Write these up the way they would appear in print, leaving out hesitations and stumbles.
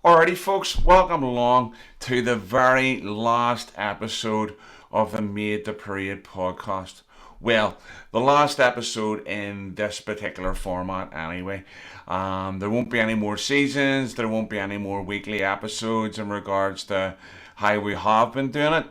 Alrighty, folks, welcome along to the very last episode of the Made the Parade podcast. Well, the last episode in this particular format, anyway. There won't be any more seasons, there won't be any more weekly episodes in regards to how we have been doing it.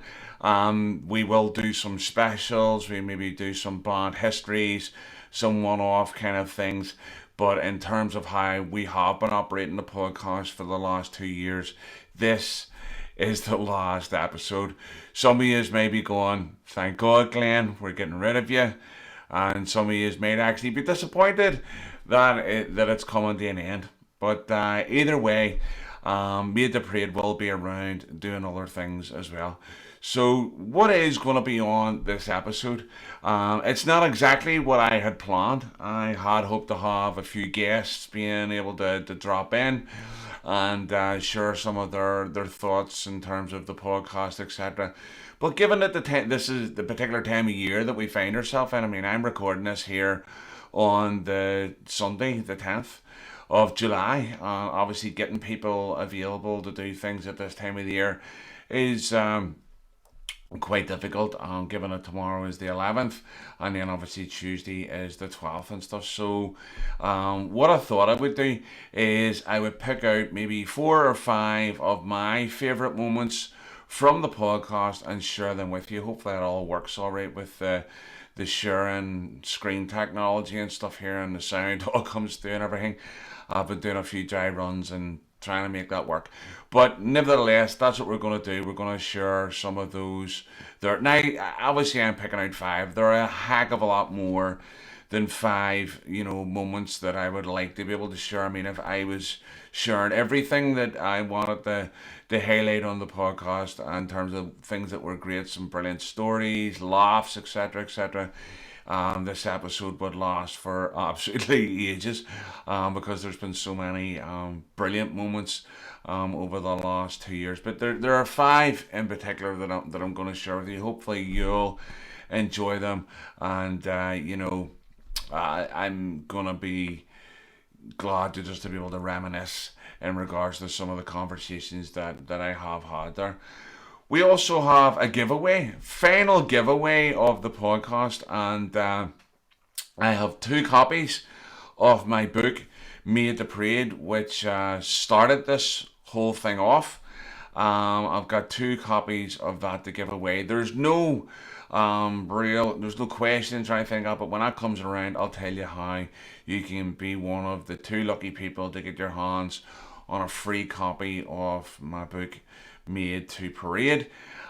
We will do some specials, we maybe do some band histories, some one off kind of things. But in terms of how we have been operating the podcast for the last 2 years, this is the last episode. Some of you may be going, thank God, Glenn, we're getting rid of you. And some of you may actually be disappointed that it's coming to an end. But either way, Made the Parade will be around doing other things as well. So, what is going to be on this episode? It's not exactly what I had planned. I had hoped to have a few guests being able to drop in and share some of their thoughts in terms of the podcast, etc. But given that this is the particular time of year that we find ourselves in, I mean, I'm recording this here on the Sunday, the 10th of July. Obviously, getting people available to do things at this time of the year is quite difficult, given that tomorrow is the 11th and then obviously Tuesday is the 12th and stuff. So what I thought I would do is I would pick out maybe 4 or 5 of my favorite moments from the podcast and share them with you. Hopefully it all works all right with the sharing screen technology and stuff here, and the sound all comes through and everything. I've been doing a few dry runs and trying to make that work. But nevertheless, that's what we're going to do. We're going to share some of those there. Now, obviously, I'm picking out 5. There are a heck of a lot more than 5, moments that I would like to be able to share. I mean, if I was sharing everything that I wanted to highlight on the podcast in terms of things that were great, some brilliant stories, laughs, etc., etc., this episode would last for absolutely ages, because there's been so many brilliant moments over the last 2 years. But there are 5 in particular that I'm going to share with you. Hopefully you'll enjoy them, and I'm going to be glad to be able to reminisce in regards to some of the conversations that I have had there. We also have a giveaway, final giveaway of the podcast, and I have 2 copies of my book, Made the Parade, which started this whole thing off. I've got 2 copies of that to give away. There's no there's no questions or anything like that, but when that comes around, I'll tell you how you can be one of the 2 lucky people to get your hands on a free copy of my book, Made to Parade.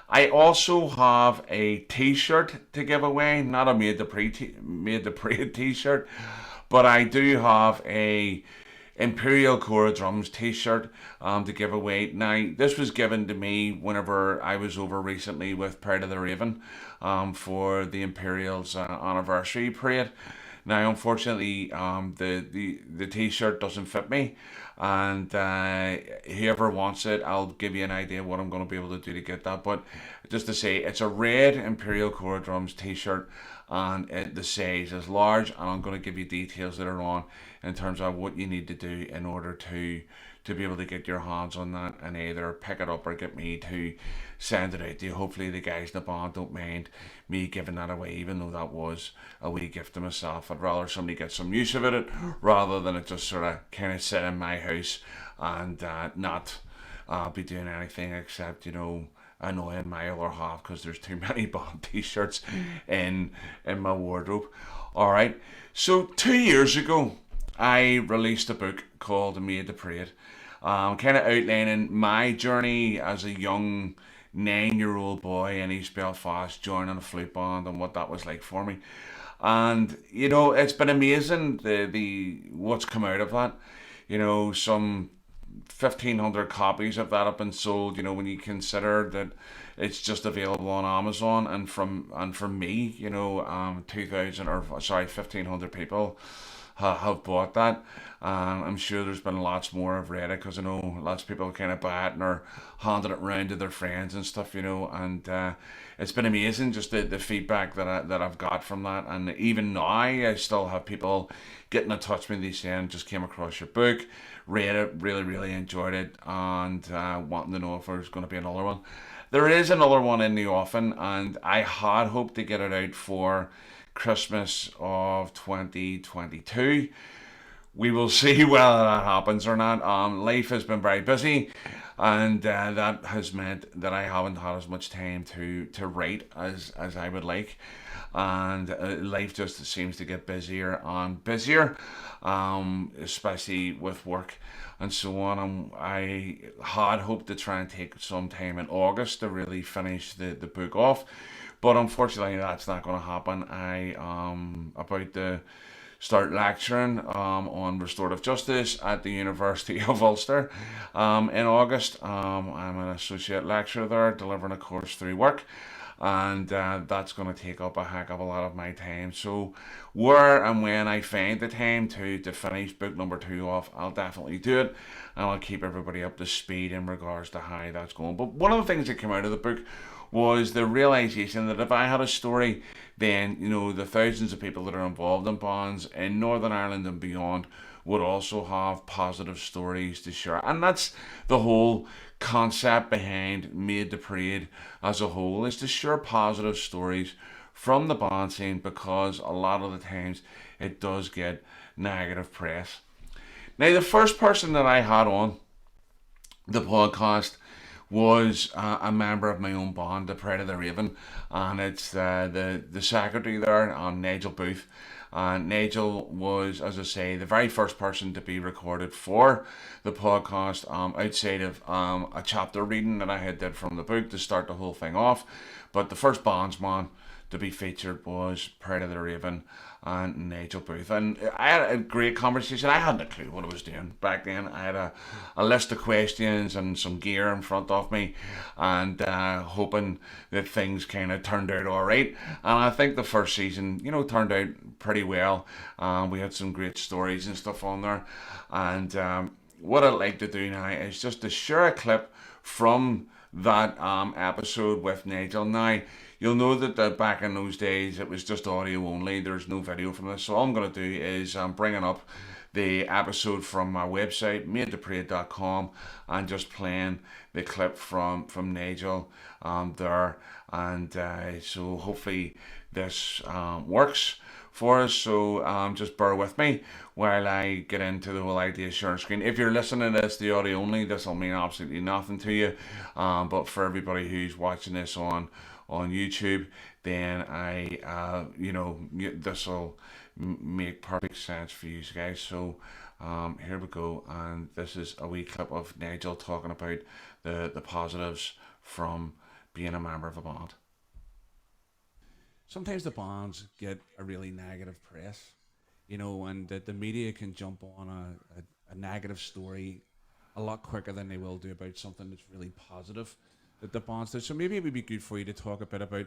I also have a T-shirt to give away, not a Made the Parade T-shirt, but I do have a Imperial Core Drums T-shirt to give away. Now, this was given to me whenever I was over recently with Pride of the Raven for the Imperial's anniversary parade. Now, unfortunately, the T-shirt doesn't fit me, and whoever wants it, I'll give you an idea what I'm going to be able to do to get that. But just to say, it's a red Imperial Core Drums T-shirt, and the size is large, and I'm going to give you details later on in terms of what you need to do in order to be able to get your hands on that and either pick it up or get me to send it out to you. Hopefully the guys in the band don't mind me giving that away, even though that was a wee gift to myself. I'd rather somebody get some use of it rather than it just sort of kind of sit in my house and not be doing anything except, annoying my other half because there's too many band t-shirts in my wardrobe. Alright, so 2 years ago I released a book called Made the Parade, kind of outlining my journey as a young 9-year-old boy in East Belfast joining a flute band and what that was like for me. And it's been amazing the what's come out of that. Some 1,500 copies of that have been sold. When you consider that it's just available on Amazon, and from me, 2,000 or sorry 1,500 people have bought that. I'm sure there's been lots more. I've read it because I know lots of people kind of buy it and are handing it around to their friends and stuff, and it's been amazing just the feedback that I've got from that. And even now, I still have people getting in touch with me saying, just came across your book, read it, really, really enjoyed it, and wanting to know if there's going to be another one. There is another one in the offing, and I had hoped to get it out for Christmas of 2022. We will see whether that happens or not. Life has been very busy, and that has meant that I haven't had as much time to write as I would like. And life just seems to get busier and busier, especially with work and so on. I had hoped to try and take some time in August to really finish the book off, but unfortunately that's not going to happen. I about to start lecturing on restorative justice at the University of Ulster in August. I'm an associate lecturer there, delivering a course through work, and that's going to take up a heck of a lot of my time. So, where and when I find the time to finish book number two off, I'll definitely do it, and I'll keep everybody up to speed in regards to how that's going. But one of the things that came out of the book was the realization that if I had a story, then the thousands of people that are involved in bonds in Northern Ireland and beyond would also have positive stories to share. And that's the whole concept behind Made the Parade as a whole, is to share positive stories from the bond scene, because a lot of the times it does get negative press. Now, the first person that I had on the podcast was a member of my own band, the Pride of the Raven, and it's the secretary there, Nigel Booth. Nigel was, as I say, the very first person to be recorded for the podcast, outside of a chapter reading that I had did from the book to start the whole thing off. But the first bandsman to be featured was Pride of the Raven and Nigel Booth. And I had a great conversation. I hadn't a clue what I was doing back then. I had a list of questions and some gear in front of me, and hoping that things kind of turned out all right. And I think the first season, turned out pretty well. We had some great stories and stuff on there. And what I'd like to do now is just to share a clip from that episode with Nigel. Now, you'll know that back in those days it was just audio only. There's no video from this. So all I'm going to do is bringing up the episode from my website, madetheparade.com, and just playing the clip from Nigel there. And so hopefully this works for us. So just bear with me while I get into the whole idea of sharing screen. If you're listening to this, the audio only, this will mean absolutely nothing to you. But for everybody who's watching this on YouTube, then this will make perfect sense for you guys. So here we go, and this is a wee clip of Nigel talking about the positives from being a member of a band. Sometimes the bonds get a really negative press, and the media can jump on a negative story a lot quicker than they will do about something that's really positive that the bonds do. So maybe it would be good for you to talk a bit about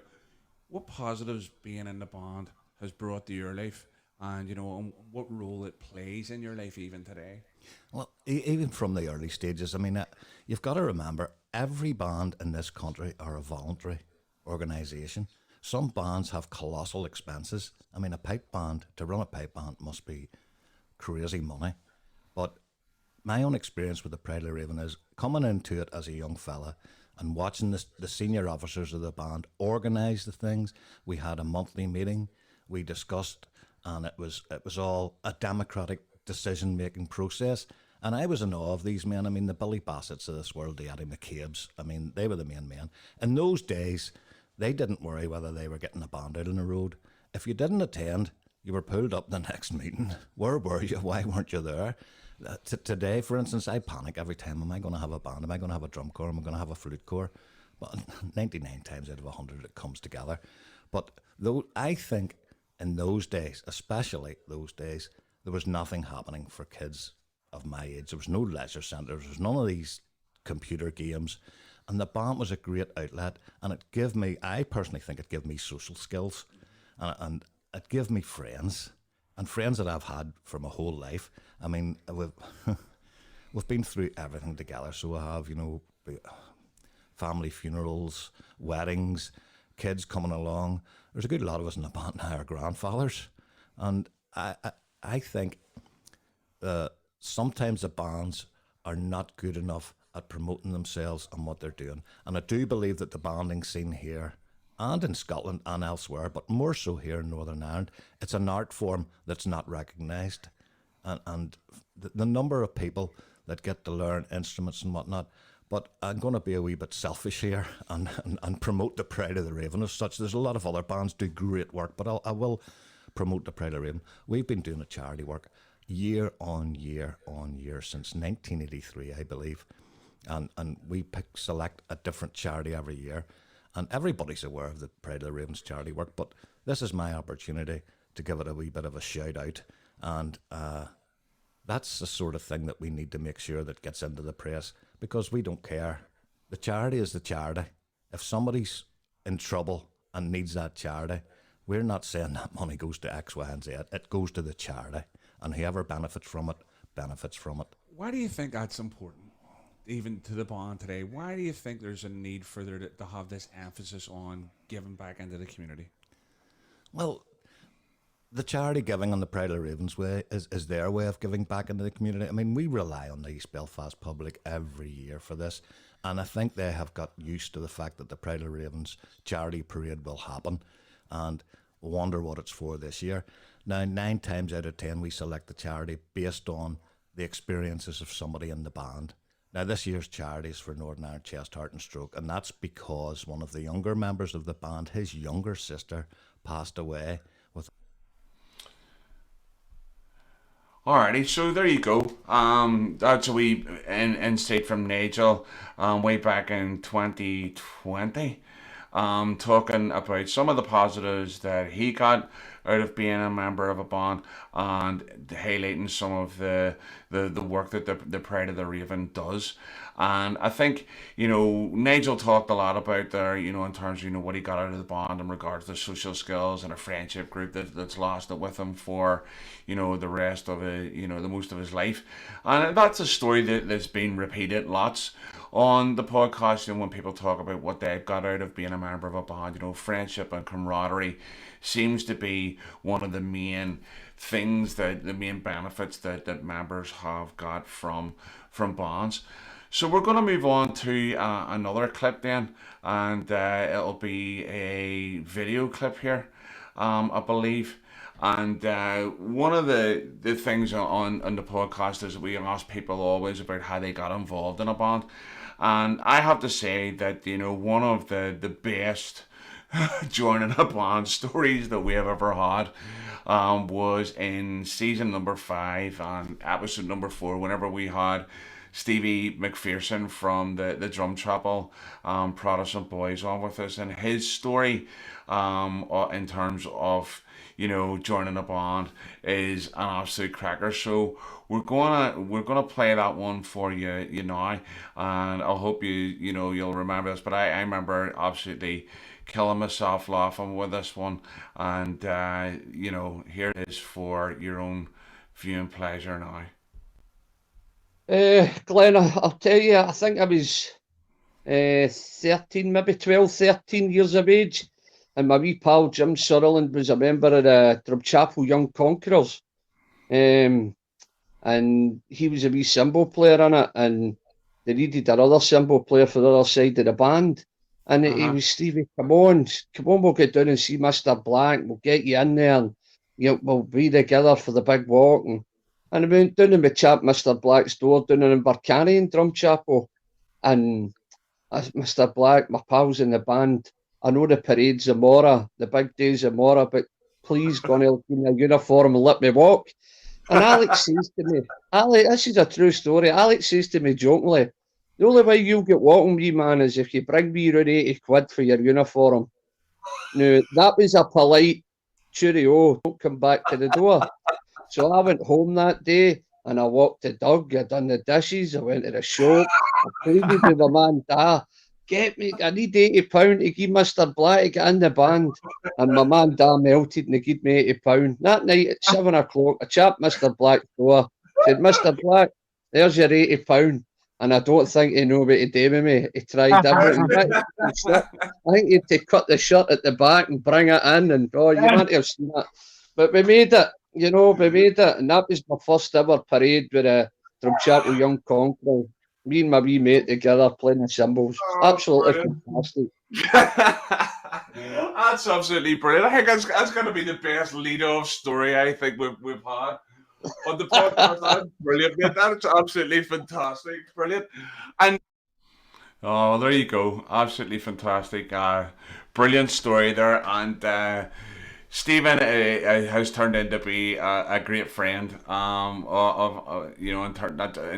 what positives being in the bond has brought to your life, and and what role it plays in your life even today. Well, even from the early stages, I mean, you've got to remember every band in this country are a voluntary organisation. Some bands have colossal expenses. I mean, to run a pipe band must be crazy money. But my own experience with the Pride of the Raven is coming into it as a young fella and watching the senior officers of the band organise the things. We had a monthly meeting, we discussed, and it was all a democratic decision-making process. And I was in awe of these men. I mean, the Billy Bassetts of this world, the Eddie McCabe's, I mean, they were the main men. In those days, they didn't worry whether they were getting a band out on the road. If you didn't attend, you were pulled up the next meeting. Where were you? Why weren't you there? Today, for instance, I panic every time. Am I going to have a band? Am I going to have a drum corps? Am I going to have a flute corps? But 99 times out of 100, it comes together. But though I think in those days, especially those days, there was nothing happening for kids of my age. There was no leisure centres. There was none of these computer games. And the band was a great outlet, and I personally think it gave me social skills, and it gave me friends. and friends that I've had for my whole life. I mean, we've been through everything together. So we have, family funerals, weddings, kids coming along. There's a good lot of us in the band now are grandfathers, and I think sometimes the bands are not good enough at promoting themselves and what they're doing. And I do believe that the banding scene here and in Scotland and elsewhere, but more so here in Northern Ireland, it's an art form that's not recognised. And the number of people that get to learn instruments and whatnot. But I'm going to be a wee bit selfish here and promote the Pride of the Raven as such. There's a lot of other bands do great work, but I will promote the Pride of the Raven. We've been doing a charity work year on year on year since 1983, I believe. And we select a different charity every year. And everybody's aware of the Pride of the Ravens charity work, but this is my opportunity to give it a wee bit of a shout out. And that's the sort of thing that we need to make sure that gets into the press, because we don't care. The charity is the charity. If somebody's in trouble and needs that charity, we're not saying that money goes to X, Y, and Z. It goes to the charity. And whoever benefits from it, benefits from it. Why do you think that's important, even to the band today? Why do you think there's a need for there to have this emphasis on giving back into the community? Well, the charity giving on the Pride of the Ravens way is their way of giving back into the community. I mean, we rely on the East Belfast public every year for this, and I think they have got used to the fact that the Pride of the Ravens charity parade will happen, and wonder what it's for this year. Now, 9 times out of 10, we select the charity based on the experiences of somebody in the band. Now, this year's charity is for Northern Ireland Chest, Heart and Stroke, and that's because one of the younger members of the band, his younger sister, passed away with... Alrighty, so there you go. That's a wee insight from Nigel way back in 2020. Talking about some of the positives that he got out of being a member of a band, and highlighting some of the work that the Pride of the Raven does. And I think, Nigel talked a lot about there, in terms of, what he got out of the band in regards to social skills and a friendship group that's lasted with him for, the rest of it, the most of his life. And that's a story that's been repeated lots on the podcast, and when people talk about what they've got out of being a member of a band, friendship and camaraderie seems to be one of the main things, that the main benefits that members have got from bands. So we're going to move on to another clip then, and it'll be a video clip here, I believe. And one of the things on the podcast is we ask people always about how they got involved in a band. And I have to say that, one of the best joining a band stories that we have ever had was in season number 5 and episode number 4, whenever we had Stevie McPherson from the Drum Chapel Protestant Boys on with us, and his story in terms of joining a band is an absolute cracker. So we're gonna play that one for you now, and I hope you'll remember this. But I remember absolutely killing myself laughing with this one, and here it is for your own viewing pleasure now. Glenn, I'll tell you, I think I was 13, maybe 12, 13 years of age, and my wee pal Jim Sutherland was a member of the Drumchapel Young Conquerors, and he was a wee cymbal player in it, and they needed another cymbal player for the other side of the band, and he was, Stevie, come on, we'll get down and see Mr. Black, we'll get you in there, and we'll be together for the big walk. And I went down and we chapped Mr. Black's door down in Invercarry Drumchapel. And Mr. Black, my pals in the band, I know the parade's tomorrow, the big day's tomorrow, but please go and give me a uniform and let me walk. And Alex says to me, this is a true story, Alex says to me jokingly, the only way you'll get walking, wee man, is if you bring me around 80 quid for your uniform. Now, that was a polite cheerio, don't come back to the door. So I went home that day and I walked to Doug, I done the dishes, I went to the shop, I pleaded with my man Da, get me, I need £80 to give Mr. Black to get in the band. And my man Dan melted and he gave me £80. That night at 7 o'clock, a chap, Mr. Black's door, said, Mr. Black, there's your £80. And I don't think he knew what to do with me. He tried everything. I think he had to cut the shirt at the back and bring it in. And oh, you want to have seen that. But we made it, we made it. And that was my first ever parade with a Drumchapel Young Conqueror. Me and my wee mate together playing the cymbals. Absolutely fantastic. That's absolutely brilliant. I think that's going to be the best lead-off story I think we've had on the podcast. That's brilliant, mate. That's absolutely fantastic. Brilliant. And oh, there you go. Absolutely fantastic. Brilliant story there. And Stephen has turned into be a great friend in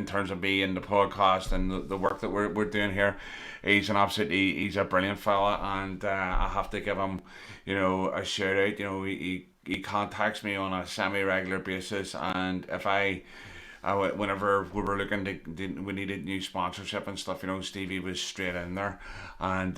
terms of me and the podcast and the work that we're doing here. He's a brilliant fella, and I have to give him a shout out. He contacts me on a semi-regular basis, and if whenever we were looking we needed new sponsorship and stuff, Stevie was straight in there, and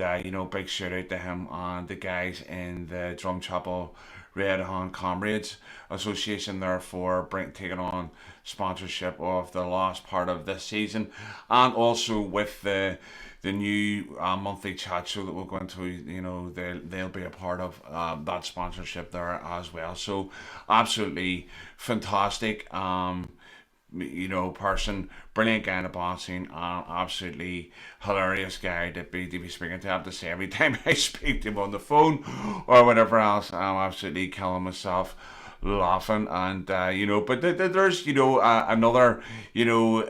big shout out to him and the guys in the Drumchapel Red Hand Comrades Association there for taking on sponsorship of the last part of this season, and also with the new monthly chat show that we're going to, they'll be a part of that sponsorship there as well. So absolutely fantastic. Person, brilliant guy in the bouncing, absolutely hilarious guy to be speaking to. I have to say, every time I speak to him on the phone or whatever else, I'm absolutely killing myself laughing. And but there's another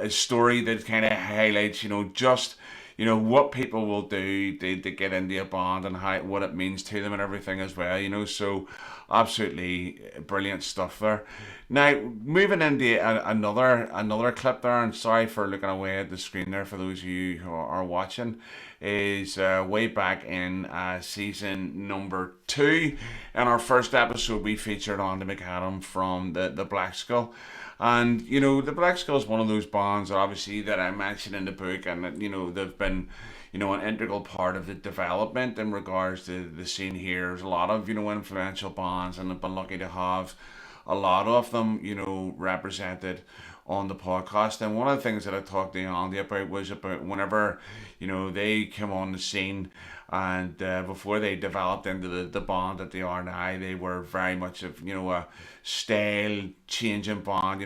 story that kind of highlights just what people will do to get into a band and what it means to them and everything as well. So absolutely brilliant stuff there. Now, moving into another clip there, and sorry for looking away at the screen there for those of you who are watching, is way back in season number 2. In our first episode, we featured Andy McAdam from the Black Skull. And, the Black Skull is one of those bands, obviously, that I mentioned in the book, and, they've been, an integral part of the development in regards to the scene here. There's a lot of, influential bands, and I've been lucky to have a lot of them, represented on the podcast. And one of the things that I talked to Andy about was about whenever, they came on the scene, and before they developed into the band that they are now, they were very much of a style changing band.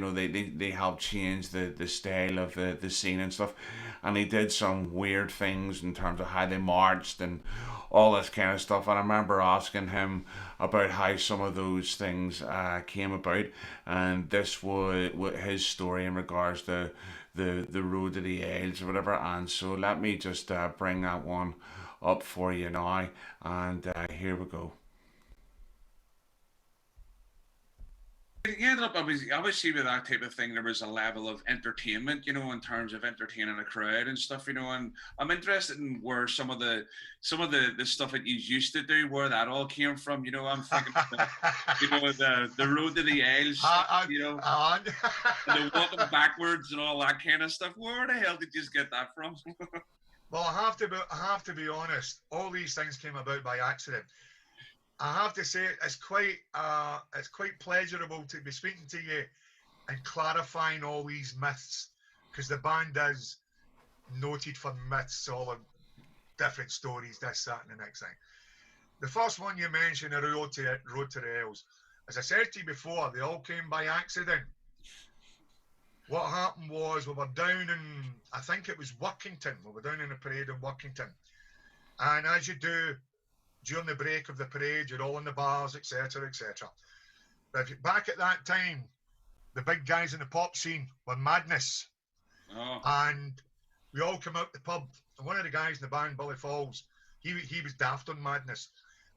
They helped change the style of the scene and stuff, and they did some weird things in terms of how they marched and all this kind of stuff. And I remember asking him about how some of those things came about, and this was his story in regards to the road to the Isles or whatever. And so let me just bring that one up for you now, and here we go. You ended up obviously with that type of thing. There was a level of entertainment, in terms of entertaining a crowd and stuff, and I'm interested in where some of the stuff that you used to do, where that all came from. I'm thinking the road to the Isles, and the walking backwards and all that kind of stuff. Where the hell did you get that from? Well, I have to be honest. All these things came about by accident. I have to say it's quite pleasurable to be speaking to you and clarifying all these myths, because the band is noted for myths, all the different stories, this, that, and the next thing. The first one you mentioned, the road to the Isles, as I said to you before, they all came by accident. What happened was we were down in, I think it was Workington. We were down in a parade in Workington, and as you do during the break of the parade, you're all in the bars, etc., etc. But back at that time, the big guys in the pop scene were Madness. Oh. And we all come out the pub, and one of the guys in the band, Billy Falls, he was daft on Madness.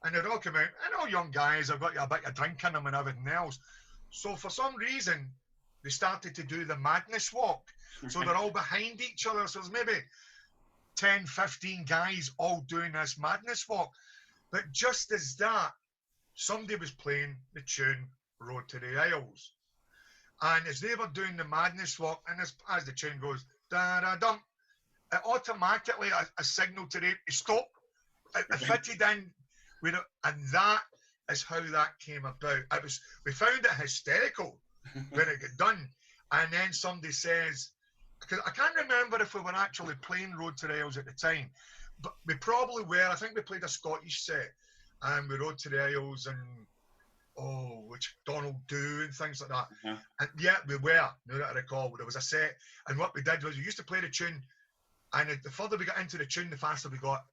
And they'd all come out, and all young guys, have got a bit of drink in them and everything else. So for some reason, they started to do the Madness walk. So they're all behind each other. So there's maybe 10, 15 guys all doing this Madness walk. But just as that, somebody was playing the tune Road to the Isles. And as they were doing the Madness walk, and as the tune goes, da-da-dum, it automatically a signal to them to stop. It fitted in with it, and that is how that came about. We found it hysterical when it got done, and then somebody says, because I can't remember if we were actually playing Road to the Isles at the time, but we probably were. I think we played a Scottish set, and we Road to the Isles and which Donald Do and things like that. And yeah, we were. Now that I recall, there was a set, and what we did was we used to play the tune, and the further we got into the tune, the faster we got.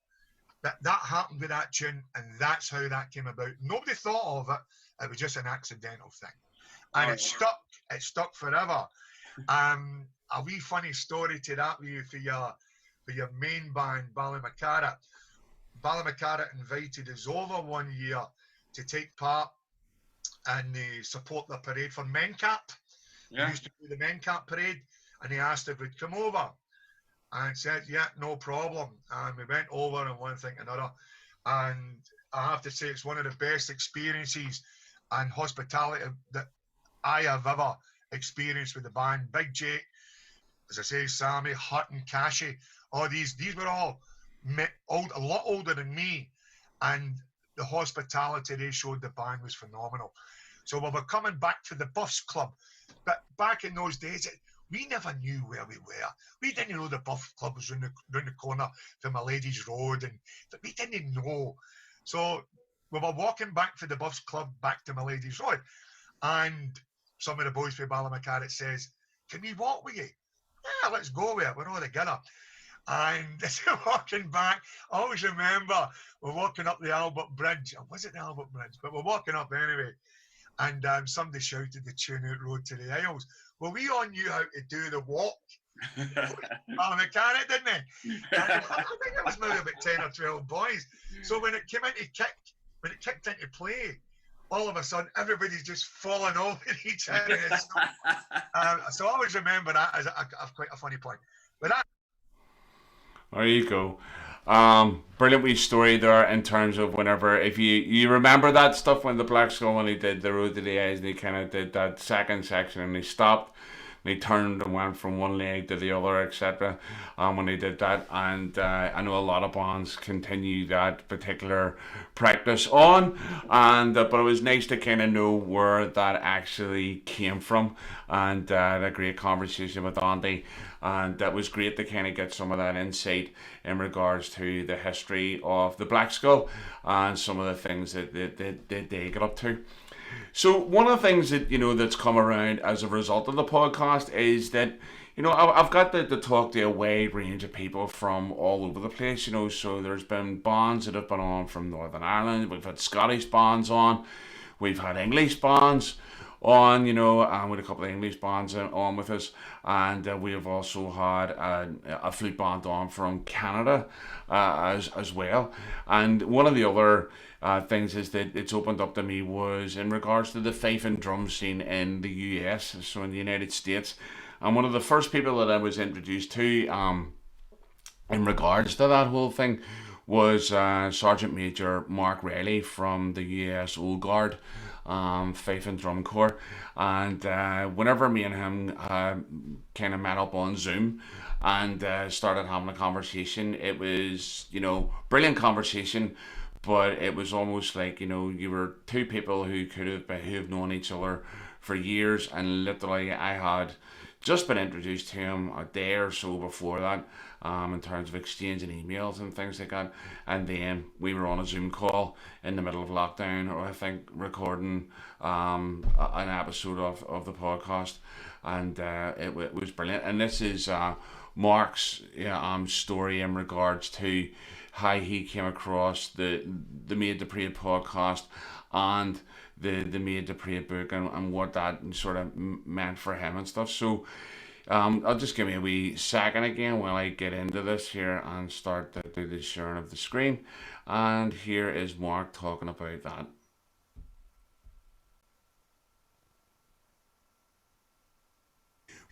That happened with that tune, and that's how that came about. Nobody thought of it. It was just an accidental thing, and it stuck. It stuck forever. A wee funny story to that with you for your main band, Ballymacarra. Ballymacarra invited us over one year to take part and support the parade for Mencap. We used to do the Mencap parade, and they asked if we'd come over. And said, yeah, no problem. And we went over and one thing another. And I have to say, it's one of the best experiences and hospitality that I have ever experienced with the band. Big Jake, as I say, Sammy, Hut and Cashy, all these were all a lot older than me. And the hospitality they showed the band was phenomenal. So we were coming back to the Buffs Club. But back in those days, we never knew where we were. We didn't know the Buff Club was round the corner from My Lady's Road, and we didn't know. So we were walking back for the Buffs Club back to My Lady's Road, and some of the boys from Ballymacarra says, "Can we walk with you?" Yeah, let's go with it. We're all together. And as we're walking back, I always remember we're walking up the Albert Bridge. Or was it the Albert Bridge? But we're walking up anyway. And somebody shouted the tune out Road to the Isles. Well, we all knew how to do the walk. Ballymacarra, didn't they? I think it was maybe about 10 or 12 boys. So when it came into when it kicked into play, all of a sudden everybody's just falling over each other. So I always remember that as quite a funny point. But that. There you go. Brilliant wee story there in terms of whenever, if you remember that stuff when the Black Skull, when they did the Road to the Eyes, and they kind of did that second section and they stopped, they turned and went from one leg to the other, etc. When they did that, and I know a lot of bands continue that particular practice on, and but it was nice to kind of know where that actually came from, and had a great conversation with Andy, and that was great to kind of get some of that insight in regards to the history of the Black Skull and some of the things that they get up to. So one of the things that that's come around as a result of the podcast is that I've got to talk to a wide range of people from all over the place. So there's been bands that have been on from Northern Ireland. We've had Scottish bands on. We've had English bands on. And with a couple of English bands on with us, and we have also had a flute band on from Canada as well. And one of the other things is that it's opened up to me was in regards to the fife and drum scene in the US, so in the United States. And one of the first people that I was introduced to in regards to that whole thing was Sergeant Major Mark Riley from the US Old Guard Fife and Drum Corps. And whenever me and him kind of met up on Zoom and started having a conversation, it was, brilliant conversation. But it was almost like, you were two people who have known each other for years, and literally I had just been introduced to him a day or so before that, in terms of exchanging emails and things like that. And then we were on a Zoom call in the middle of lockdown, or I think recording an episode of the podcast, and it was brilliant. And this is Mark's story in regards to how he came across the Made to Parade podcast and the Made to Parade book, and what that sort of meant for him and stuff. So I'll just give me a wee second again while I get into this here and start to do the sharing of the screen. And here is Mark talking about that.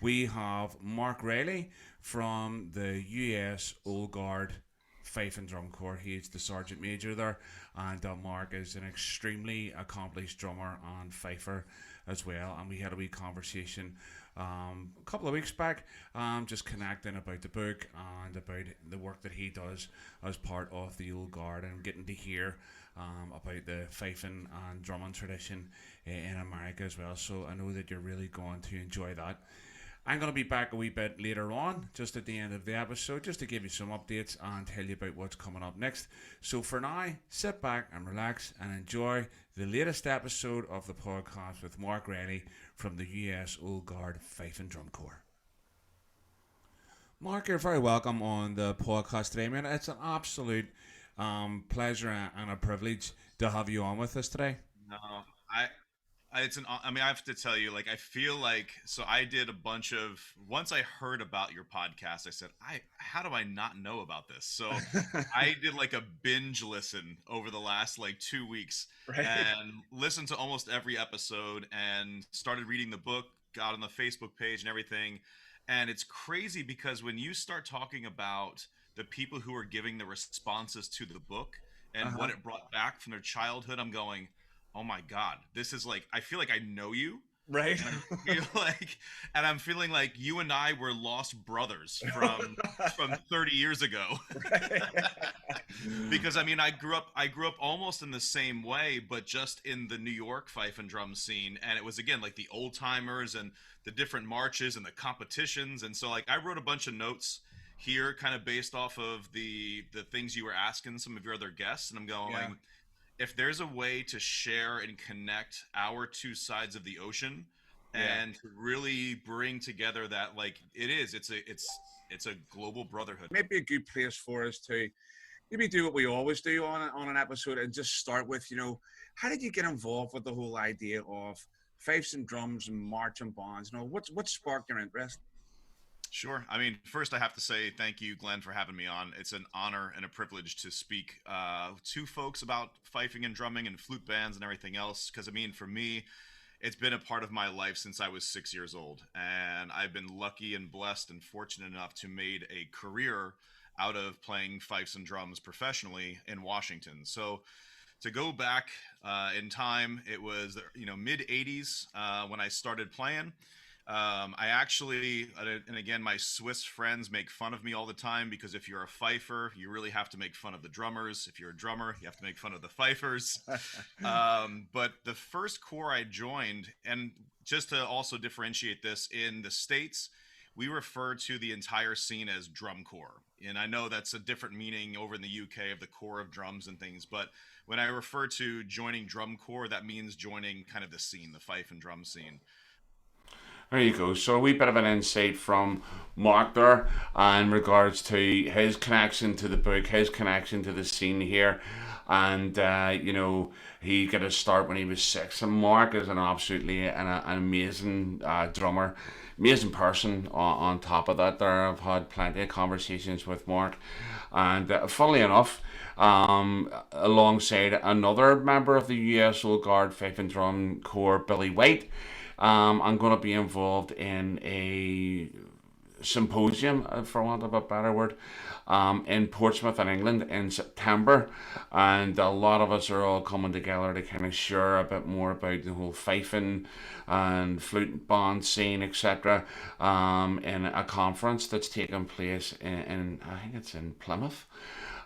We have Mark Riley from the US Old Guard Fife and Drum Corps. He's the Sergeant Major there, and Mark is an extremely accomplished drummer and fifer as well, and we had a wee conversation a couple of weeks back, just connecting about the book and about the work that he does as part of the Old Guard, and getting to hear about the fifing and drumming tradition in America as well. So I know that you're really going to enjoy that. I'm going to be back a wee bit later on, just at the end of the episode, just to give you some updates and tell you about what's coming up next. So for now, sit back and relax and enjoy the latest episode of the podcast with Mark Riley from the US Old Guard Fife and Drum Corps. Mark, you're very welcome on the podcast today, man. It's an absolute pleasure and a privilege to have you on with us today. No, I mean, I have to tell you, like, I feel like, so I did a bunch of, once I heard about your podcast, I said, how do I not know about this? So I did like a binge listen over the last like 2 weeks, Right. and listened to almost every episode and started reading the book, got on the Facebook page and everything. And it's crazy because when you start talking about the people who are giving the responses to the book and what it brought back from their childhood, I'm going, oh my God, this is like, I feel like I know you. Right. And I'm feeling like you and I were lost brothers from 30 years ago. Because I mean, I grew up almost in the same way, but just in the New York fife and drum scene. And it was, again, like the old timers and the different marches and the competitions. And so like I wrote a bunch of notes here kind of based off of the things you were asking some of your other guests. And I'm going, Yeah. if there's a way to share and connect our two sides of the ocean and to really bring together that, like, it's a global brotherhood. Maybe a good place for us to maybe do what we always do on an episode and just start with, how did you get involved with the whole idea of fifes and drums and marching bands? What sparked your interest? Sure. I mean, first I have to say thank you, Glenn, for having me on. It's an honor and a privilege to speak to folks about fifing and drumming and flute bands and everything else. Because, I mean, for me, it's been a part of my life since I was 6 years old. And I've been lucky and blessed and fortunate enough to made a career out of playing fifes and drums professionally in Washington. So to go back in time, it was, mid 80s when I started playing. I actually, and again, my Swiss friends make fun of me all the time because if you're a fifer, you really have to make fun of the drummers. If you're a drummer, you have to make fun of the fifers. But the first corps I joined, and just to also differentiate this, in the States, we refer to the entire scene as drum corps. And I know that's a different meaning over in the UK of the corps of drums and things. But when I refer to joining drum corps, that means joining kind of the scene, the fife and drum scene. There you go. So a wee bit of an insight from Mark there in regards to his connection to the book, his connection to the scene here. And, he got his start when he was 6. And Mark is an amazing drummer, amazing person on top of that. There, I've had plenty of conversations with Mark. And funnily enough, alongside another member of the US Old Guard Fife and Drum Corps, Billy White, I'm going to be involved in a symposium, for want of a better word, in Portsmouth in England in September, and a lot of us are all coming together to kind of share a bit more about the whole fifing and flute band scene, etc. In a conference that's taking place in I think it's in Plymouth.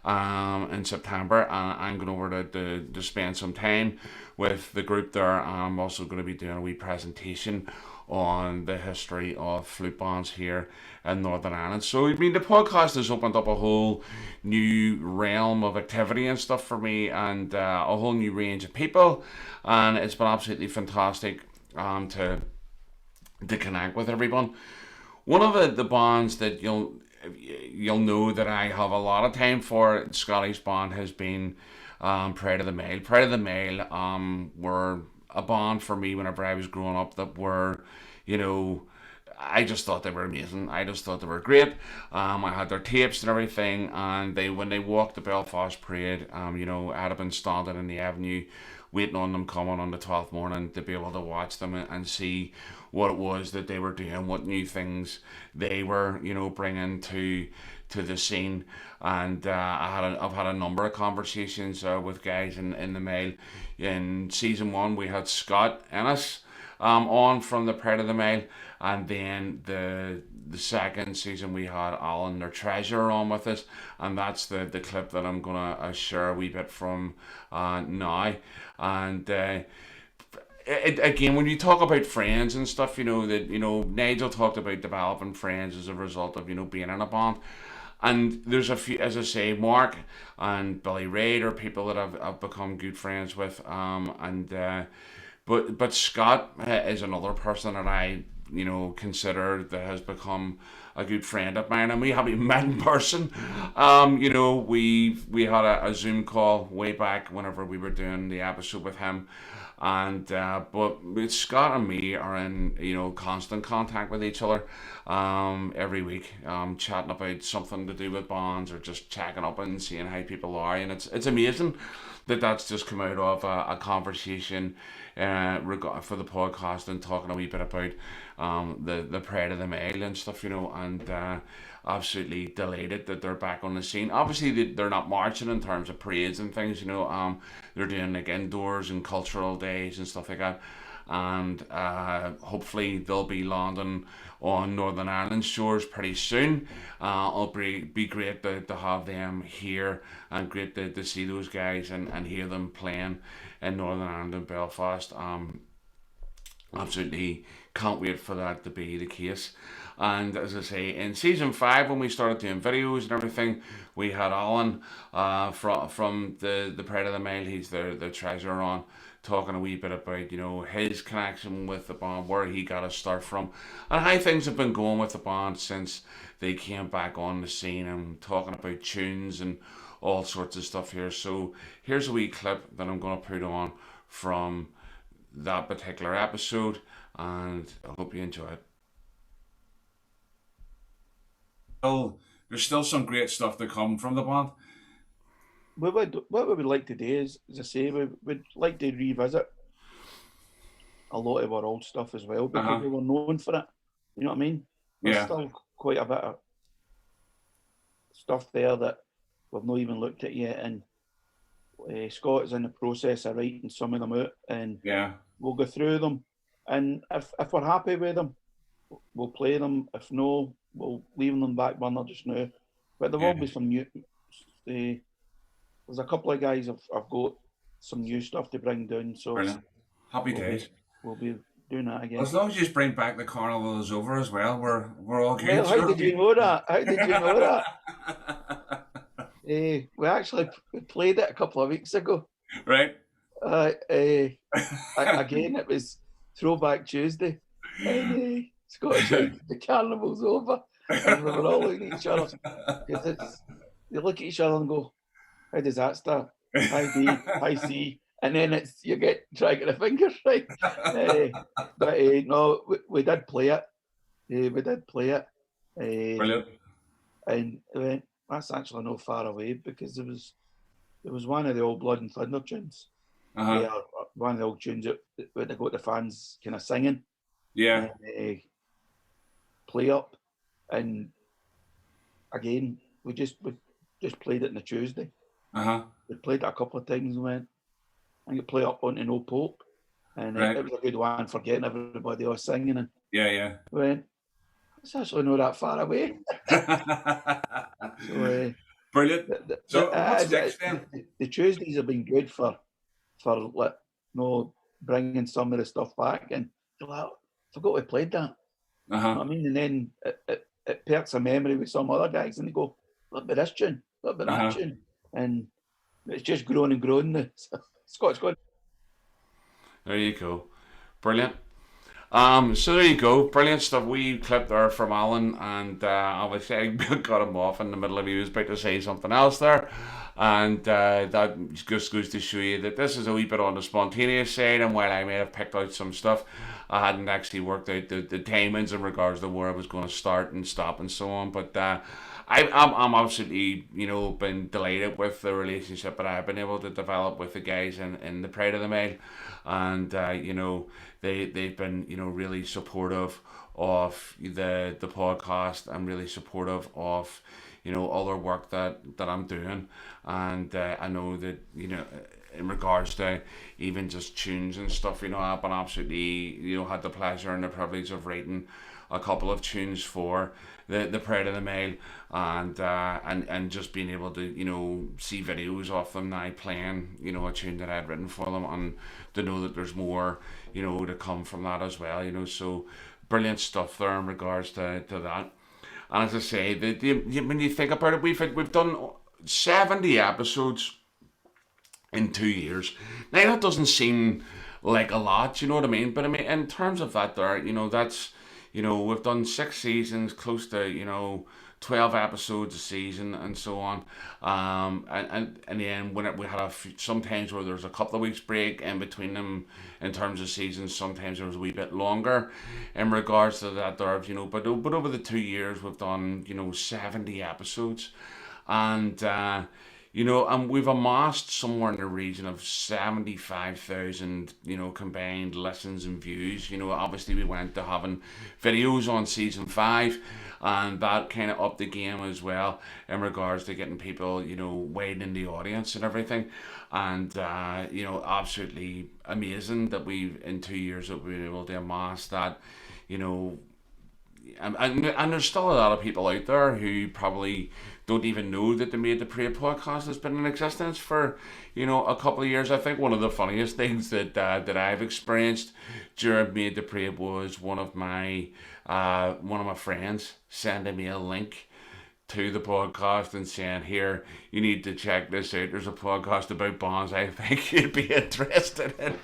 In September, and I'm going over to spend some time with the group there. I'm also going to be doing a wee presentation on the history of flute bands here in Northern Ireland. So, I mean, the podcast has opened up a whole new realm of activity and stuff for me, and a whole new range of people, and it's been absolutely fantastic to connect with everyone. One of the bands that you'll know that I have a lot of time for, Scottish band, has been Pride of the Mail. Pride of the Mail were a band for me whenever I was growing up that were, I just thought they were amazing. I just thought they were great. I had their tapes and everything, and when they walked the Belfast Parade, I'd have been standing in the avenue waiting on them coming on the 12th morning to be able to watch them and see what it was that they were doing, what new things they were, bringing to the scene. And I've had a number of conversations with guys in the Mail. In season 1, we had Scott Ennis, on from the Pride of the Mile, and then the second season we had Alan, their treasurer, on with us, and that's the clip that I'm gonna share a wee bit from now, and. Again, when you talk about friends and stuff, that Nigel talked about developing friends as a result of being in a band, and there's a few, as I say, Mark and Billy Reid are people that I've become good friends with, and but Scott is another person that I consider that has become a good friend of mine, and we haven't met in person. We had a Zoom call way back whenever we were doing the episode with him, and but Scott and me are in constant contact with each other every week, chatting about something to do with bonds or just checking up and seeing how people are, and it's amazing that that's just come out of a conversation for the podcast and talking a wee bit about the Pride of the Mile and stuff, and absolutely delighted that they're back on the scene. Obviously, they're not marching in terms of parades and things, they're doing like indoors and cultural days and stuff like that. And hopefully they'll be landing on Northern Ireland shores pretty soon. It'll be great to have them here, and great to see those guys and hear them playing in Northern Ireland and Belfast. Absolutely can't wait for that to be the case. And as I say, in season 5, when we started doing videos and everything, we had Alan from the Pride of the Mile. He's the treasurer, on talking a wee bit about his connection with the band, where he got his start from, and how things have been going with the band since they came back on the scene, and talking about tunes and all sorts of stuff here. So here's a wee clip that I'm going to put on from that particular episode, and I hope you enjoy it. Well, there's still some great stuff to come from the band. What we would like to do is, as I say, we'd like to revisit a lot of our old stuff as well, because we were known for it. You know what I mean? There's still quite a bit of stuff there that we've not even looked at yet, and Scott is in the process of writing some of them out, and we'll go through them, and if we're happy with them, we'll play them. If no, we'll leave them back burner just now. But there will be some new. There's a couple of guys I've got some new stuff to bring down. So brilliant. Happy days. We'll be doing that again. As long as you just bring back the Carnival is Over as well, we're all good. Well, how did you know that? How did you know that? We actually played it a couple of weeks ago. Right. Again, it was Throwback Tuesday. And Scottish the Carnival's over. And we were all looking at each other. Because you look at each other and go, how does that start? High B, high C. And then you get dragging the fingers, right? But no, we did play it. We did play it. Brilliant. And went, that's actually not far away, because it was one of the old Blood and Thunder tunes. One of the old tunes where they got the fans kind of singing. Yeah. Play up. And again, we just played it on a Tuesday. We played it a couple of times and went, I think play up onto No Pope. And it was a good one for getting everybody else singing. And went, it's actually not that far away. So, brilliant. So what's next then? The Tuesdays have been good for like, bringing some of the stuff back, and you're like, I forgot we played that. You know what I mean? And then it perks a memory with some other guys, and they go, what about this tune? What about that tune? And it's just grown and grown now. Scott's good. There you go. Brilliant. So there you go. Brilliant stuff. We clip there from Alan, and obviously I got him off in the middle of he was about to say something else there. And that just goes to show you that this is a wee bit on the spontaneous side, and while I may have picked out some stuff, I hadn't actually worked out the timings in regards to where I was going to start and stop and so on. But I'm absolutely, been delighted with the relationship that I've been able to develop with the guys in the Pride of the Mile, and they've been really supportive of the podcast, and really supportive of other work that I'm doing, and I know that in regards to even just tunes and stuff. I've been absolutely, had the pleasure and the privilege of writing a couple of tunes for the Pride of the Mail, and just being able to see videos of them now playing a tune that I'd written for them, and to know that there's more to come from that as well. So brilliant stuff there in regards to that. And as I say, when you think about it, we've done 70 episodes in 2 years. Now that doesn't seem like a lot, you know what I mean? But I mean, in terms of that, that's we've done 6 seasons, close to 12 episodes a season, and so on. And then we had sometimes where there's a couple of weeks break in between them in terms of seasons. Sometimes there was a wee bit longer in regards to that there. But over the 2 years we've done 70 episodes, and and we've amassed somewhere in the region of 75,000, combined listens and views. Obviously we went to having videos on season 5, and that kind of upped the game as well in regards to getting people, widening the audience and everything. And, absolutely amazing that in 2 years that we've been able to amass that, and there's still a lot of people out there who probably don't even know that the Made the Parade podcast has been in existence for a couple of years. I think one of the funniest things that I've experienced during Made the Parade was one of my friends sending me a link to the podcast and saying, "Here, you need to check this out. There's a podcast about bonds I think you'd be interested in."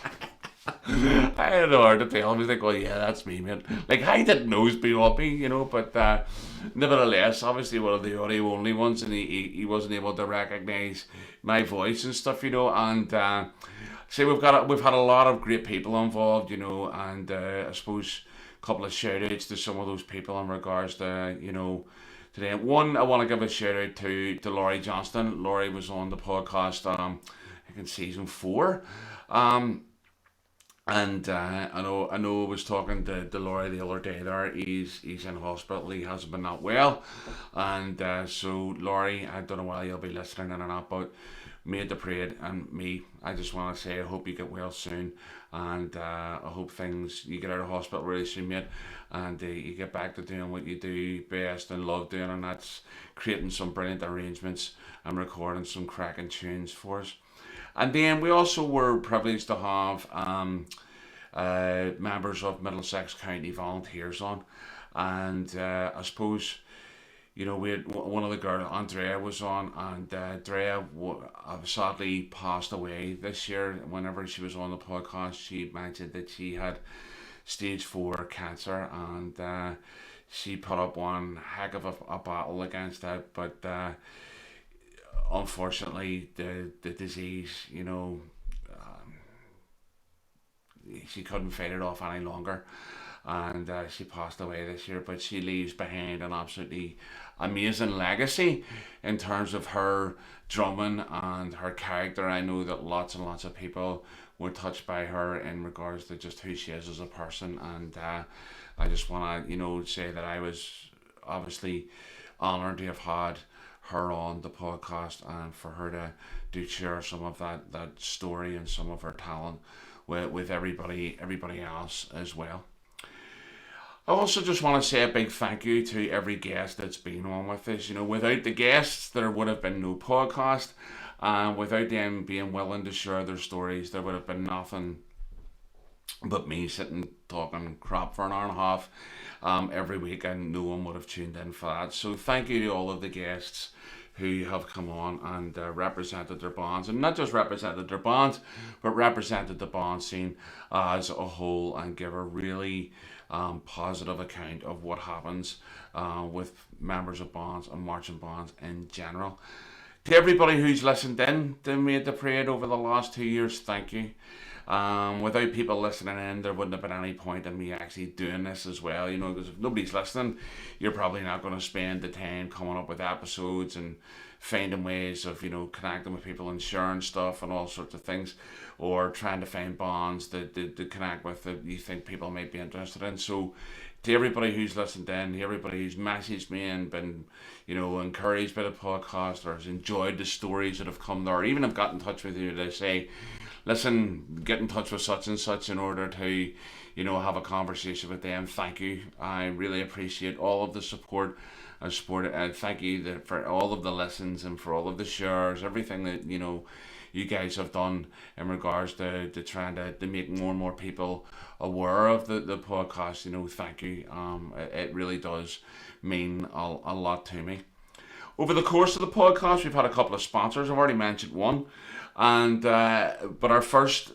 I had hard to tell him. He's like, "Well, yeah, that's me, man." Like, I didn't know he's be, but nevertheless, obviously one of the audio only ones, and he wasn't able to recognize my voice and stuff, and see, we've had a lot of great people involved, and I suppose a couple of shout outs to some of those people in regards to, today. One, I want to give a shout out to Laurie Johnston. Laurie was on the podcast, I think in season 4. And I know I was talking to Laurie the other day there. He's in hospital. He hasn't been that well. And so Laurie, I don't know whether you'll be listening in or not, but Made the Parade and me, I just want to say I hope you get well soon. And I hope you get out of hospital really soon, mate. And you get back to doing what you do best and love doing. And that's creating some brilliant arrangements and recording some cracking tunes for us. And then we also were privileged to have members of Middlesex County Volunteers on. And I suppose, we had one of the girls, Andrea, was on, and Andrea sadly passed away this year. Whenever she was on the podcast, she mentioned that she had stage 4 cancer, and she put up one heck of a battle against that, but unfortunately the disease, she couldn't fight it off any longer, and she passed away this year. But she leaves behind an absolutely amazing legacy in terms of her drumming and her character. I know that lots and lots of people were touched by her in regards to just who she is as a person, and I just want to say that I was obviously honoured to have had her on the podcast, and for her to share some of that story and some of her talent with everybody else as well. I also just want to say a big thank you to every guest that's been on with us. Without the guests, there would have been no podcast, and without them being willing to share their stories, there would have been nothing but me sitting talking crap for an hour and a half every week, and no one would have tuned in for that. So thank you to all of the guests who have come on and represented their bands, and not just represented their bands, but represented the band scene as a whole, and give a really positive account of what happens with members of bands and marching bands in general. To everybody who's listened in to Made the Parade over the last 2 years, thank you. Without people listening in, there wouldn't have been any point in me actually doing this as well, because if nobody's listening, you're probably not going to spend the time coming up with episodes and finding ways of, connecting with people and sharing stuff and all sorts of things, or trying to find bonds that connect with that you think people might be interested in. So to everybody who's listened in, to everybody who's messaged me and been, encouraged by the podcast or has enjoyed the stories that have come there, or even have got in touch with you to say, listen, get in touch with such and such in order to, have a conversation with them. Thank you. I really appreciate all of the support and support. And thank you for all of the listens and for all of the shares, everything that, you guys have done in regards to trying to make more and more people aware of the podcast. Thank you. It really does mean a lot to me. Over the course of the podcast, we've had a couple of sponsors. I've already mentioned one, and but our first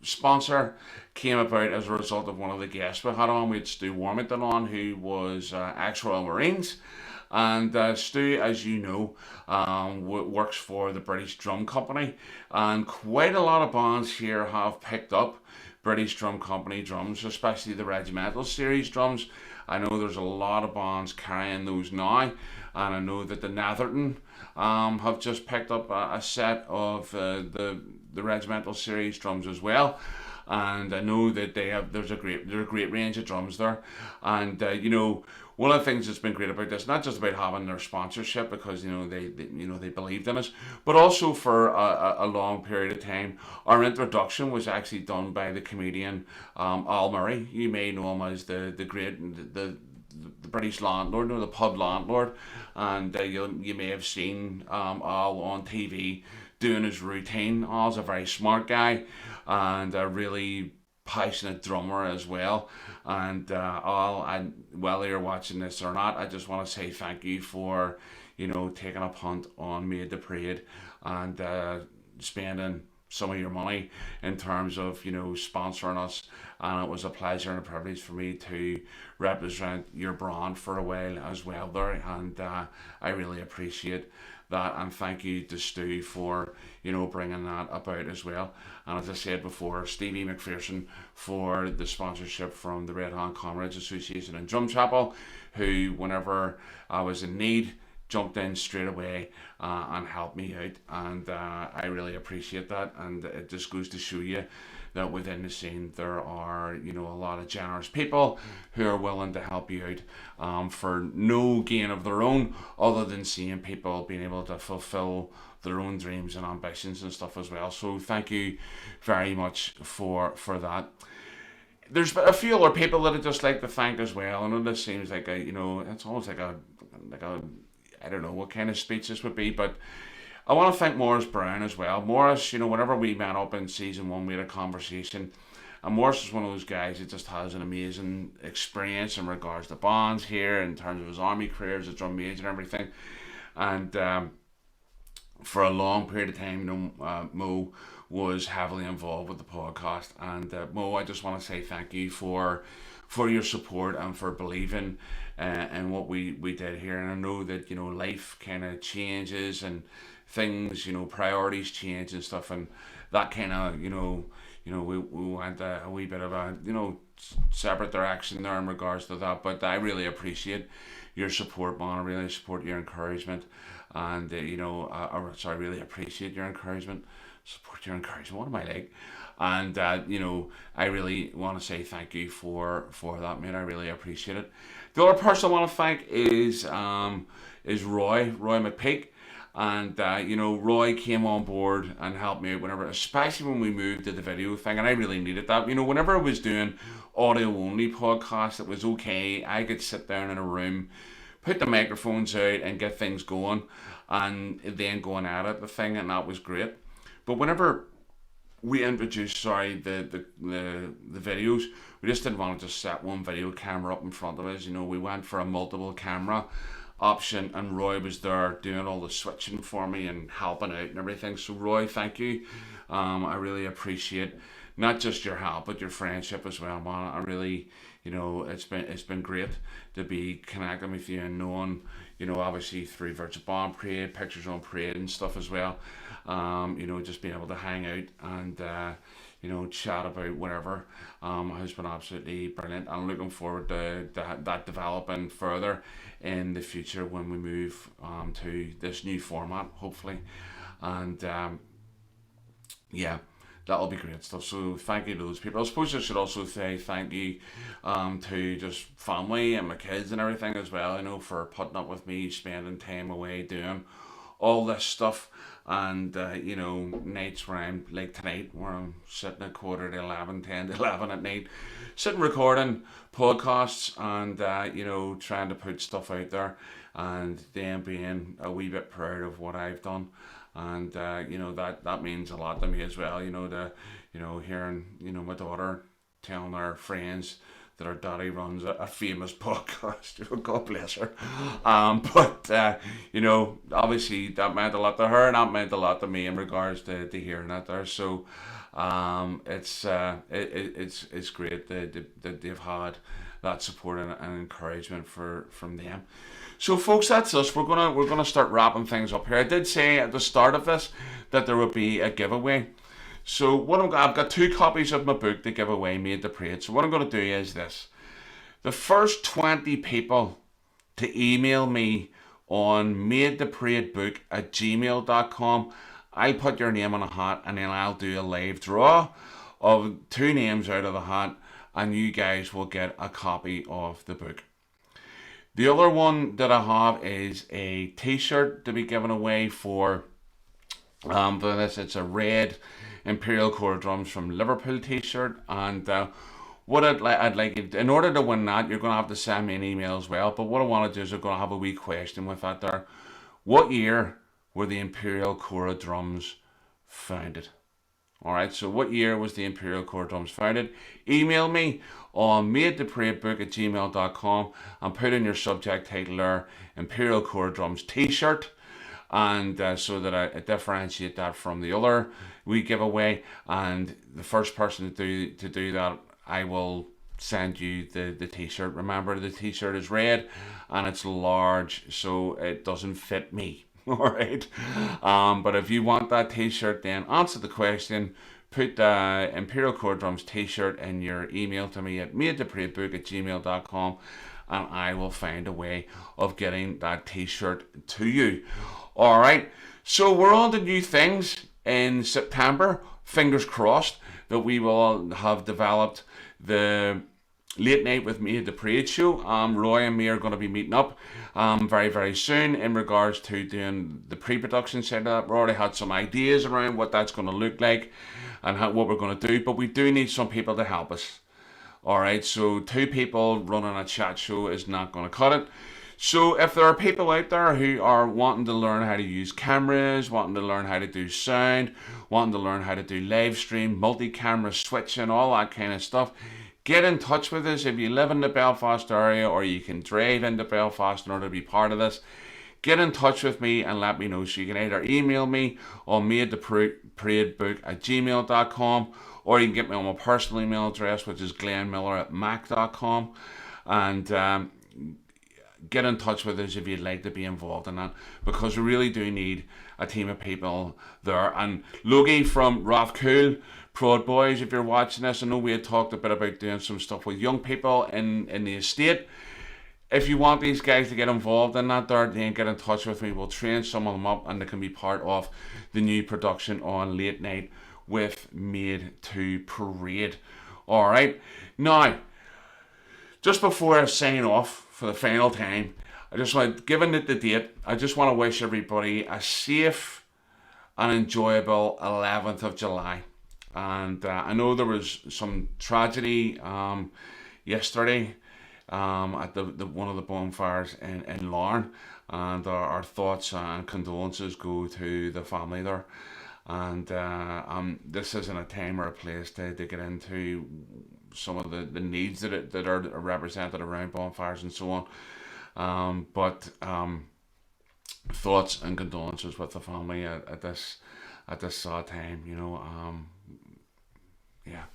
sponsor came about as a result of one of the guests we had on. We had Stu Warmington on, who was ex-Royal Marines. And Stu, as you know, works for the British Drum Company, and quite a lot of bands here have picked up British Drum Company drums, especially the Regimental Series drums. I know there's a lot of bands carrying those now, and I know that the Netherton have just picked up a set of the Regimental Series drums as well. And I know that there's a great range of drums there, and one of the things that's been great about this, not just about having their sponsorship because they believed in us, but also for a long period of time, our introduction was actually done by the comedian Al Murray. You may know him as the British landlord, or the pub landlord, and you may have seen Al on TV doing his routine. Al's a very smart guy and a really passionate drummer as well. And whether you're watching this or not, I just want to say thank you for taking a punt on Made the Parade and spending some of your money in terms of sponsoring us. And it was a pleasure and a privilege for me to represent your brand for a while as well there, and I really appreciate that, and thank you to Stu for bringing that about as well. And as I said before, Stevie McPherson for the sponsorship from the Red Hand Comrades Association in Drum Chapel, who whenever I was in need jumped in straight away and helped me out, and I really appreciate that. And it just goes to show you that within the scene there are a lot of generous people who are willing to help you out for no gain of their own, other than seeing people being able to fulfill their own dreams and ambitions and stuff as well. So thank you very much for that. There's a few other people that I'd just like to thank as well. I know this seems like it's almost like a I don't know what kind of speech this would be, but I want to thank Morris Brown as well. Morris, whenever we met up in season 1, we had a conversation. And Morris is one of those guys that just has an amazing experience in regards to bands here, in terms of his army career as a drum major and everything. And for a long period of time, Mo was heavily involved with the podcast. And Mo, I just want to say thank you for your support and for believing in what we did here. And I know that life kind of changes and things, priorities change and stuff, and that kind of we went a wee bit of a separate direction there in regards to that. But I really appreciate your support, man. I really support your encouragement, and I really appreciate your encouragement. Support your encouragement. What am I like? And I really want to say thank you for that, mate. I really appreciate it. The other person I want to thank is Roy McPeak. And Roy came on board and helped me out whenever, especially when we moved to the video thing, and I really needed that. Whenever I was doing audio only podcasts, it was okay. I could sit down in a room, put the microphones out, and get things going, and then go and edit the thing, and that was great. But whenever we introduced, the videos, we just didn't want to just set one video camera up in front of us. We went for a multiple camera option, and Roy was there doing all the switching for me and helping out and everything. So Roy, thank you. I really appreciate not just your help but your friendship as well, man. I really, it's been great to be connecting with you and knowing, obviously through Virtual Bomb Parade, Pictures on Parade and stuff as well. Just being able to hang out and chat about whatever has been absolutely brilliant. I'm looking forward to that developing further in the future when we move to this new format, hopefully. And that'll be great stuff. So thank you to those people. I suppose I should also say thank you to just family and my kids and everything as well, you know, for putting up with me, spending time away doing all this stuff. And you know, nights where I'm like tonight, where I'm sitting at 11:45, 10 to 11 at night, sitting recording podcasts and you know, trying to put stuff out there, and then being a wee bit proud of what I've done. And you know, that means a lot to me as well. You know, you know, hearing, you know, my daughter telling her friends that her daddy runs a famous podcast. You know, God bless her. But you know, obviously that meant a lot to her, and that meant a lot to me in regards to hearing that there. So it's great that they've had that support and encouragement from them. So folks, that's us. We're gonna start wrapping things up here. I did say at the start of this that there would be a giveaway. So I've got 2 copies of my book to give away, Made to Parade. So what I'm going to do is this. The first 20 people to email me on madetoparadebook@gmail.com, I'll put your name on a hat, and then I'll do a live draw of 2 names out of the hat, and you guys will get a copy of the book. The other one that I have is a t-shirt to be given away for this. It's a red Imperial Core Drums from Liverpool t-shirt, and what I'd like you, in order to win that, you're going to have to send me an email as well. But what I want to do is I'm going to have a wee question with that there. What year were the Imperial Core Drums founded? Alright, so what year was the Imperial Core Drums founded? Email me on madetoparadebook@gmail.com and put in your subject title there, Imperial Core Drums t-shirt, and so that I differentiate that from the other we giveaway. And the first person to do that, I will send you the t-shirt. Remember, the t-shirt is red and it's large, so it doesn't fit me. Alright, but if you want that t-shirt, then answer the question, put the Imperial Core Drums t-shirt in your email to me at madetoparadebook@gmail.com, and I will find a way of getting that t-shirt to you. Alright, so we're on to new things in September. Fingers crossed that we will have developed the Late Night with Me at the Parade show. Roy and me are going to be meeting up very, very soon in regards to doing the pre-production side of that. We already had some ideas around what that's going to look like and what we're going to do, but we do need some people to help us. Alright, so 2 people running a chat show is not going to cut it. So if there are people out there who are wanting to learn how to use cameras, wanting to learn how to do sound, wanting to learn how to do live stream, multi-camera switching, all that kind of stuff, get in touch with us. If you live in the Belfast area or you can drive into Belfast in order to be part of this, get in touch with me and let me know. So you can either email me on madetoparadebook@gmail.com, or you can get me on my personal email address, which is glennmiller@mac.com, and get in touch with us if you'd like to be involved in that, because we really do need a team of people there. And Logie from Rathcoole Prod Boys, if you're watching this, I know we had talked a bit about doing some stuff with young people in the estate. If you want these guys to get involved in that there, then get in touch with me. We'll train some of them up and they can be part of the new production on Late Night with Made to Parade. Alright, now just before I sign off for the final time, I just want, given it the date, I just want to wish everybody a safe and enjoyable 11th of July. And I know there was some tragedy yesterday at the one of the bonfires in Larne, and our thoughts and condolences go to the family there. And this isn't a time or a place to get into some of the needs that are represented around bonfires and so on. But thoughts and condolences with the family at this sad time, you know. Yeah.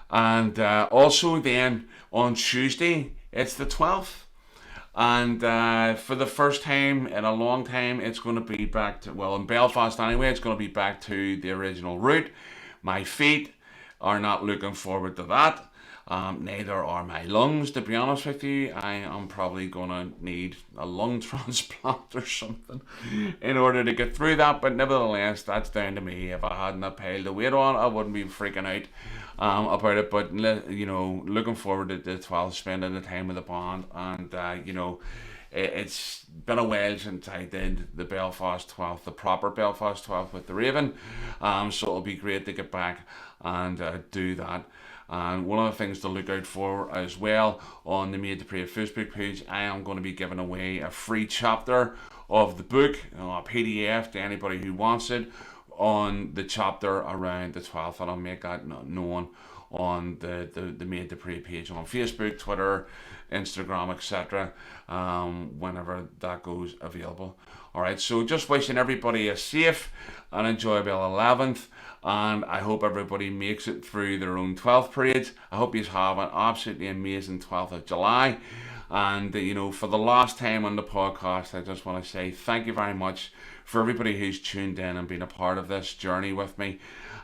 And also then on Tuesday, it's the 12th. And for the first time in a long time, it's going to be back to, well, in Belfast anyway, it's going to be back to the original route. My feet are not looking forward to that. Neither are my lungs, to be honest with you. I am probably going to need a lung transplant or something in order to get through that. But nevertheless, that's down to me. If I hadn't piled the weight on, I wouldn't be freaking out about it. But, you know, looking forward to the 12th, spending the time with the band. And, you know, it's been a while since I did the Belfast 12th, the proper Belfast 12th with the Raven. So it'll be great to get back and do that. And one of the things to look out for as well on the Made to Pray Facebook page, I am going to be giving away a free chapter of the book, you know, a PDF to anybody who wants it on the chapter around the 12th, and I'll make that known on the Made to Pray page on Facebook, Twitter, Instagram, etc. Whenever that goes available. Alright, so just wishing everybody a safe and enjoyable 11th, and I hope everybody makes it through their own 12th parades. I hope you have an absolutely amazing 12th of July. And, you know, for the last time on the podcast, I just want to say thank you very much for everybody who's tuned in and been a part of this journey with me.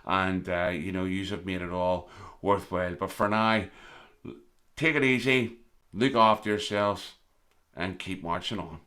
And, you know, you have made it all worthwhile. But for now, take it easy, look after yourselves, and keep marching on.